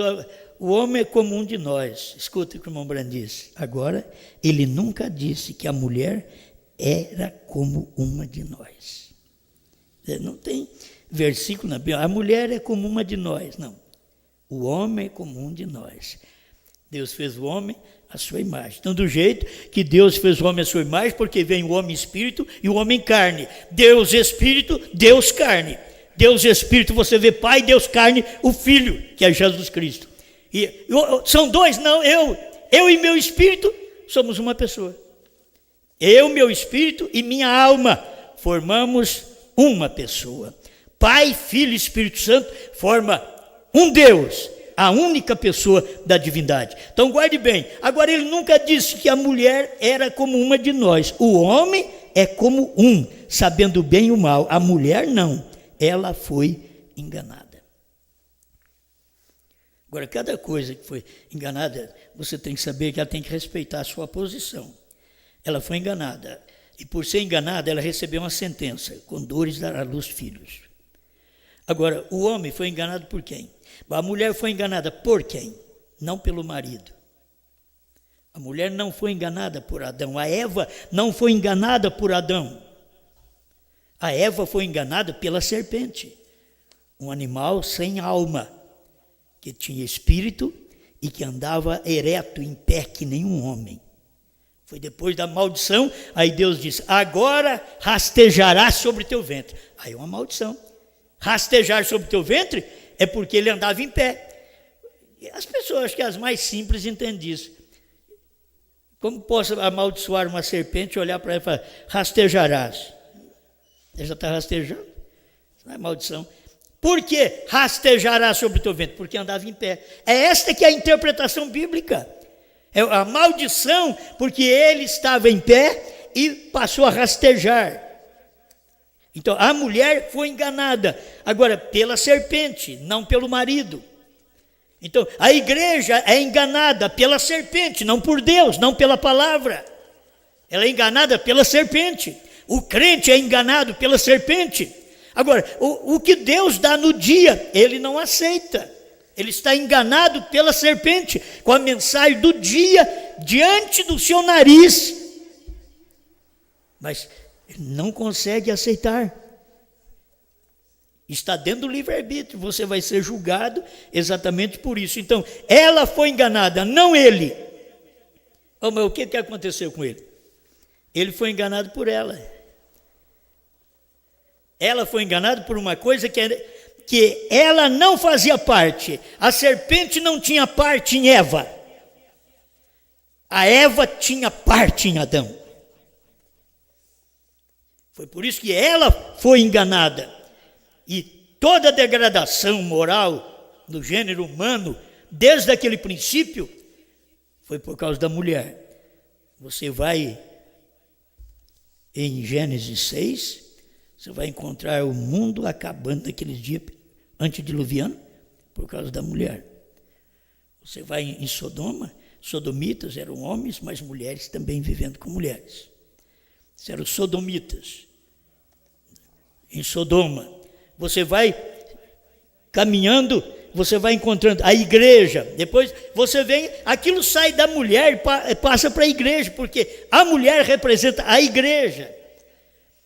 o homem é como um de nós. Escuta o que o irmão Brand disse. Agora, ele nunca disse que a mulher era como uma de nós. Não tem versículo na Bíblia: a mulher é como uma de nós. Não. O homem é como um de nós. Deus fez o homem à sua imagem. Então, do jeito que Deus fez o homem à sua imagem, porque vem o homem espírito e o homem carne. Deus espírito, Deus carne. Deus Espírito, você vê Pai, Deus carne, o Filho, que é Jesus Cristo. E são dois? Não, eu e meu espírito somos uma pessoa. Eu, meu espírito e minha alma formamos uma pessoa. Pai, Filho e Espírito Santo forma um Deus, a única pessoa da divindade. Então guarde bem, agora ele nunca disse que a mulher era como uma de nós. O homem é como um, sabendo o bem e o mal. A mulher não. Ela foi enganada. Agora, cada coisa que foi enganada, você tem que saber que ela tem que respeitar a sua posição. Ela foi enganada, e por ser enganada, ela recebeu uma sentença: com dores dará à luz filhos. Agora, o homem foi enganado por quem? A mulher foi enganada por quem? Não pelo marido. A mulher não foi enganada por Adão. A Eva não foi enganada por Adão. A Eva foi enganada pela serpente, um animal sem alma, que tinha espírito e que andava ereto, em pé, que nenhum homem. Foi depois da maldição, aí Deus disse: agora rastejará sobre teu ventre. Aí é uma maldição. Rastejar sobre teu ventre é porque ele andava em pé. As pessoas, acho que as mais simples, entendem isso. Como posso amaldiçoar uma serpente, olhar para ela e falar: rastejarás? Ele já está rastejando, não é maldição. Por que rastejará sobre o teu ventre? Porque andava em pé. É esta que é a interpretação bíblica. É a maldição, porque ele estava em pé e passou a rastejar. Então, a mulher foi enganada, agora pela serpente, não pelo marido. Então, a igreja é enganada pela serpente, não por Deus, não pela palavra. Ela é enganada pela serpente. O crente é enganado pela serpente. Agora, o que Deus dá no dia, ele não aceita. Ele está enganado pela serpente, com a mensagem do dia diante do seu nariz. Mas ele não consegue aceitar. Está dentro do livre-arbítrio, você vai ser julgado exatamente por isso. Então, ela foi enganada, não ele. Oh, mas o que aconteceu com ele? Ele foi enganado por ela. Ela foi enganada por uma coisa que ela não fazia parte. A serpente não tinha parte em Eva. A Eva tinha parte em Adão. Foi por isso que ela foi enganada. E toda a degradação moral do gênero humano, desde aquele princípio, foi por causa da mulher. Você vai em Gênesis 6, você vai encontrar o mundo acabando naqueles dias antediluviano, por causa da mulher. Você vai em Sodoma, sodomitas eram homens, mas mulheres também vivendo com mulheres. Isso eram os sodomitas. Em Sodoma, você vai caminhando, você vai encontrando a igreja, depois você vem, aquilo sai da mulher e passa para a igreja, porque a mulher representa a igreja.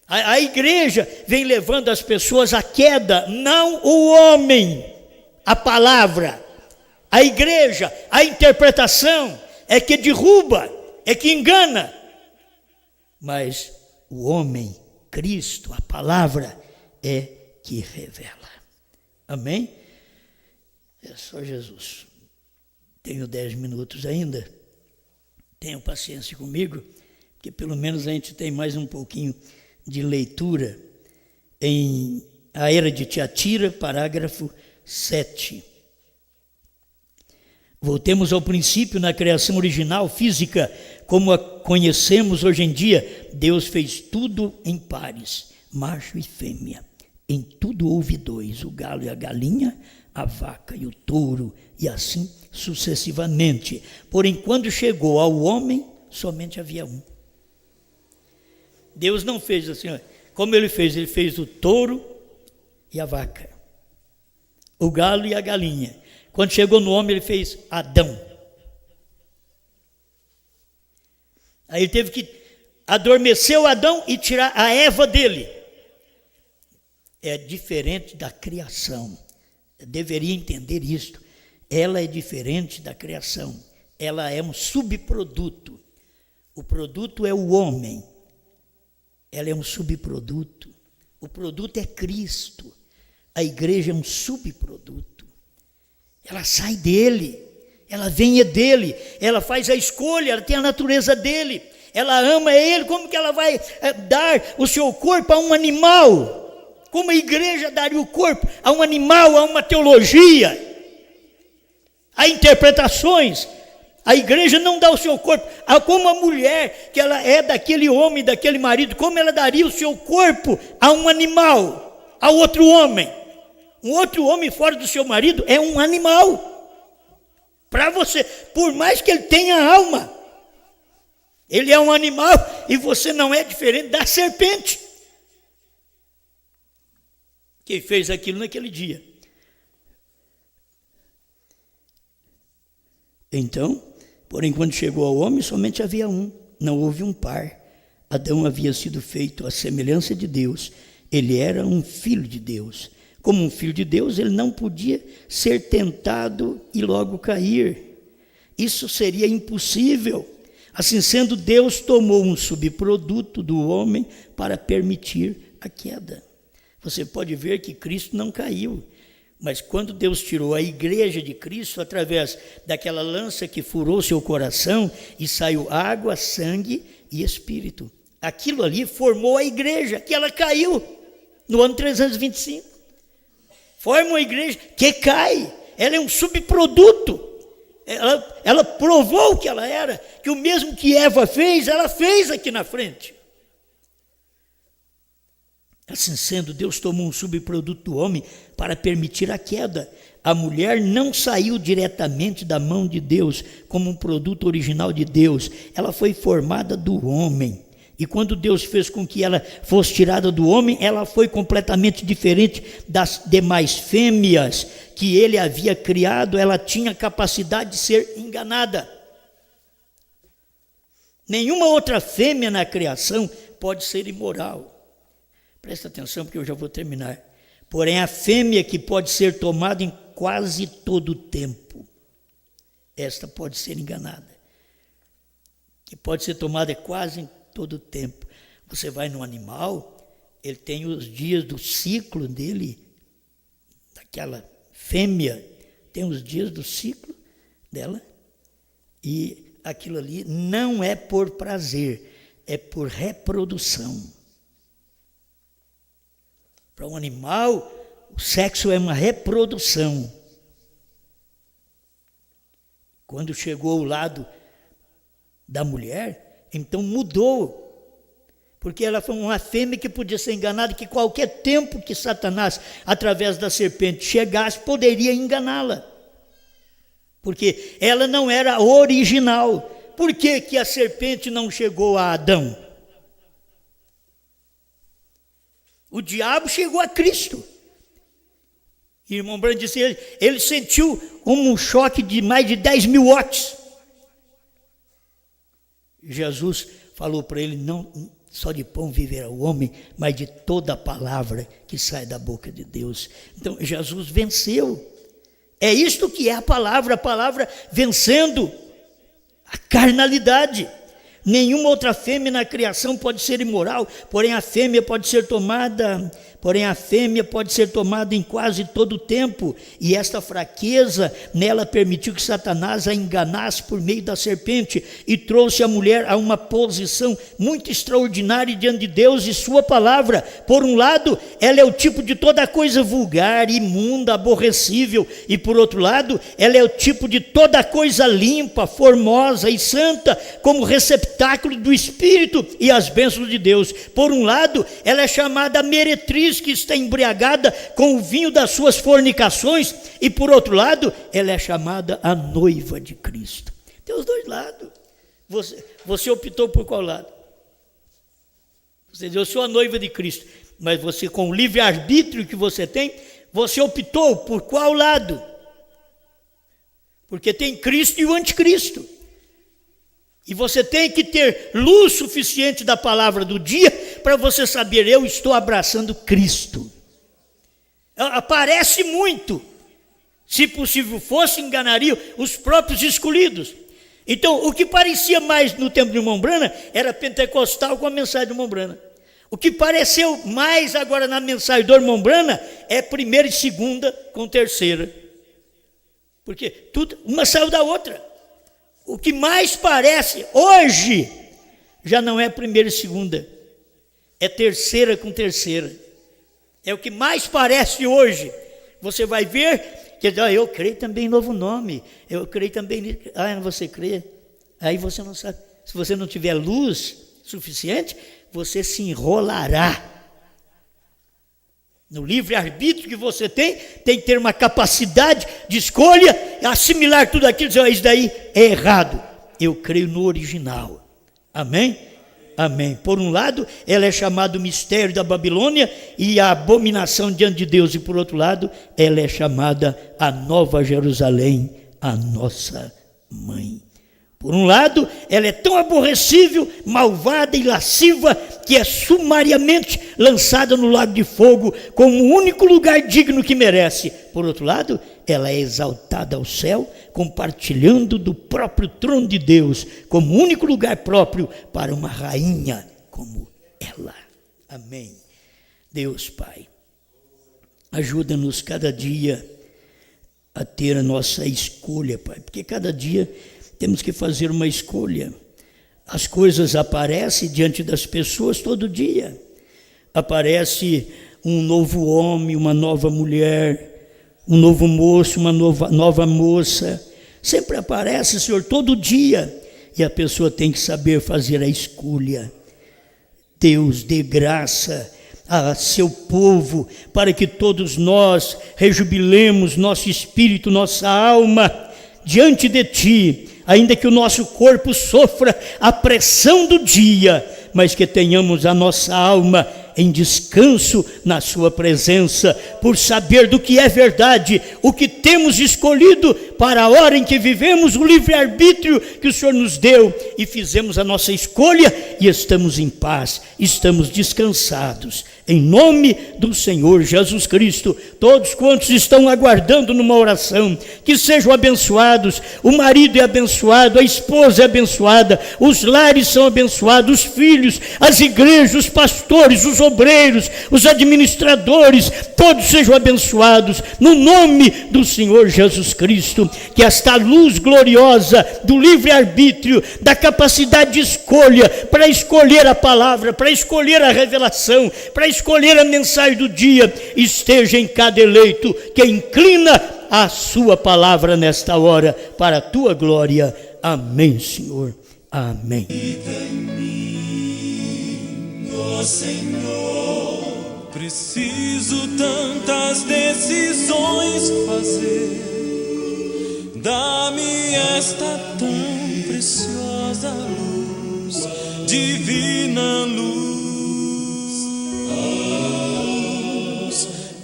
A igreja vem levando as pessoas à queda, não o homem, a palavra. A igreja, a interpretação é que derruba, é que engana. Mas o homem, Cristo, a palavra, é que revela. Amém? É só Jesus. Tenho 10 minutos ainda. Tenham paciência comigo, porque pelo menos a gente tem mais um pouquinho de leitura em A Era de Tiatira, parágrafo 7. Voltemos ao princípio. Na criação original física, como a conhecemos hoje em dia, Deus fez tudo em pares, macho e fêmea. Em tudo houve dois, o galo e a galinha, a vaca e o touro, e assim sucessivamente. Porém, quando chegou ao homem, somente havia um. Deus não fez assim, como ele fez o touro e a vaca, o galo e a galinha. Quando chegou no homem, ele fez Adão. Aí ele teve que adormecer o Adão e tirar a Eva dele. É diferente da criação. Eu deveria entender isto. Ela é diferente da criação. Ela é um subproduto. O produto é o homem. Ela é um subproduto. O produto é Cristo. A igreja é um subproduto. Ela sai dele, ela vem dele, ela faz a escolha, ela tem a natureza dele, ela ama ele. Como que ela vai dar o seu corpo a um animal? Como a igreja daria o corpo a um animal, a uma teologia, a interpretações? A igreja não dá o seu corpo, como a mulher, que ela é daquele homem, daquele marido, como ela daria o seu corpo a um animal, a outro homem? Um outro homem fora do seu marido é um animal. Para você, por mais que ele tenha alma, ele é um animal e você não é diferente da serpente. Quem fez aquilo naquele dia? Então, porém, quando chegou ao homem, somente havia um, não houve um par. Adão havia sido feito à semelhança de Deus, ele era um filho de Deus. Como um filho de Deus, ele não podia ser tentado e logo cair. Isso seria impossível. Assim sendo, Deus tomou um subproduto do homem para permitir a queda. Você pode ver que Cristo não caiu, mas quando Deus tirou a igreja de Cristo, através daquela lança que furou seu coração e saiu água, sangue e espírito, aquilo ali formou a igreja, que ela caiu no ano 325. Forma uma igreja que cai, ela é um subproduto, ela provou o que ela era, que o mesmo que Eva fez, ela fez aqui na frente. Assim sendo, Deus tomou um subproduto do homem para permitir a queda. A mulher não saiu diretamente da mão de Deus como um produto original de Deus, ela foi formada do homem. E quando Deus fez com que ela fosse tirada do homem, ela foi completamente diferente das demais fêmeas que ele havia criado. Ela tinha capacidade de ser enganada. Nenhuma outra fêmea na criação pode ser imoral. Presta atenção, porque eu já vou terminar. Porém, a fêmea que pode ser tomada em quase todo o tempo, esta pode ser enganada. Que pode ser tomada quase em todo o tempo. Você vai no animal, ele tem os dias do ciclo dele, daquela fêmea, tem os dias do ciclo dela, e aquilo ali não é por prazer, é por reprodução. Para um animal, o sexo é uma reprodução. Quando chegou ao lado da mulher, então mudou, Porque ela foi uma fêmea que podia ser enganada, que qualquer tempo que Satanás, através da serpente, chegasse, poderia enganá-la. Porque ela não era original. Por que que a serpente não chegou a Adão? O diabo chegou a Cristo. E irmão Branham disse, ele sentiu um choque de mais de 10.000 watts. Jesus falou para ele, não só de pão viverá o homem, mas de toda a palavra que sai da boca de Deus. Então Jesus venceu. É isto que é a palavra vencendo a carnalidade. Nenhuma outra fêmea na criação pode ser imoral, porém a fêmea pode ser tomada em quase todo o tempo, e esta fraqueza nela permitiu que Satanás a enganasse por meio da serpente e trouxe a mulher a uma posição muito extraordinária diante de Deus e sua palavra. Por um lado, ela é o tipo de toda coisa vulgar, imunda, aborrecível, e por outro lado, ela é o tipo de toda coisa limpa, formosa e santa, como receptáculo do Espírito e as bênçãos de Deus. Por um lado, ela é chamada meretriz, que está embriagada com o vinho das suas fornicações, e por outro lado, ela é chamada a noiva de Cristo. Tem os dois lados. Você optou por qual lado? Você diz, eu sou a noiva de Cristo, mas você, com o livre-arbítrio que você tem, você optou por qual lado? Porque tem Cristo e o anticristo. E você tem que ter luz suficiente da palavra do dia para você saber, eu estou abraçando Cristo. Aparece muito. Se possível fosse, enganaria os próprios escolhidos. Então, o que parecia mais no tempo de irmão Branham era pentecostal com a mensagem do irmão Branham. O que pareceu mais agora na mensagem do irmão Branham é primeira e segunda com terceira. Porque tudo, uma saiu da outra. O que mais parece hoje já não é primeira e segunda, é terceira com terceira. É o que mais parece hoje. Você vai ver que eu creio também em novo nome, eu creio também. Você crê? Aí você não sabe. Se você não tiver luz suficiente, você se enrolará. No livre-arbítrio que você tem que ter uma capacidade de escolha, assimilar tudo aquilo e dizer, isso daí é errado. Eu creio no original. Amém? Amém. Por um lado, ela é chamada o mistério da Babilônia e a abominação diante de Deus. E por outro lado, ela é chamada a Nova Jerusalém, a nossa mãe. Por um lado, ela é tão aborrecível, malvada e lasciva, que é sumariamente lançada no lago de fogo, como o único lugar digno que merece. Por outro lado, ela é exaltada ao céu, compartilhando do próprio trono de Deus, como único lugar próprio para uma rainha como ela. Amém. Deus Pai, ajuda-nos cada dia a ter a nossa escolha, Pai, porque cada dia temos que fazer uma escolha. As coisas aparecem diante das pessoas todo dia. Aparece um novo homem, uma nova mulher, um novo moço, uma nova moça. Sempre aparece, Senhor, todo dia. E a pessoa tem que saber fazer a escolha. Deus dê graça a seu povo, para que todos nós rejubilemos nosso espírito, nossa alma, diante de Ti, ainda que o nosso corpo sofra a pressão do dia, mas que tenhamos a nossa alma em descanso na sua presença, por saber do que é verdade, o que temos escolhido para a hora em que vivemos, o livre-arbítrio que o Senhor nos deu, e fizemos a nossa escolha, e estamos em paz, estamos descansados, em nome do Senhor Jesus Cristo. Todos quantos estão aguardando numa oração, que sejam abençoados, o marido é abençoado, a esposa é abençoada, os lares são abençoados, os filhos, as igrejas, os pastores, os obreiros, os administradores, todos sejam abençoados, no nome do Senhor Jesus Cristo. Que esta luz gloriosa do livre-arbítrio, da capacidade de escolha, para escolher a palavra, para escolher a revelação, para escolher a mensagem do dia, esteja em cada eleito que inclina a sua palavra nesta hora, para a tua glória. Amém, Senhor. Amém. Senhor, preciso tantas decisões fazer. Dá-me esta tão preciosa luz, divina luz,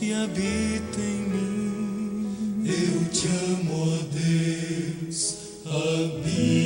e habita em mim. Eu te amo, ó Deus, habita.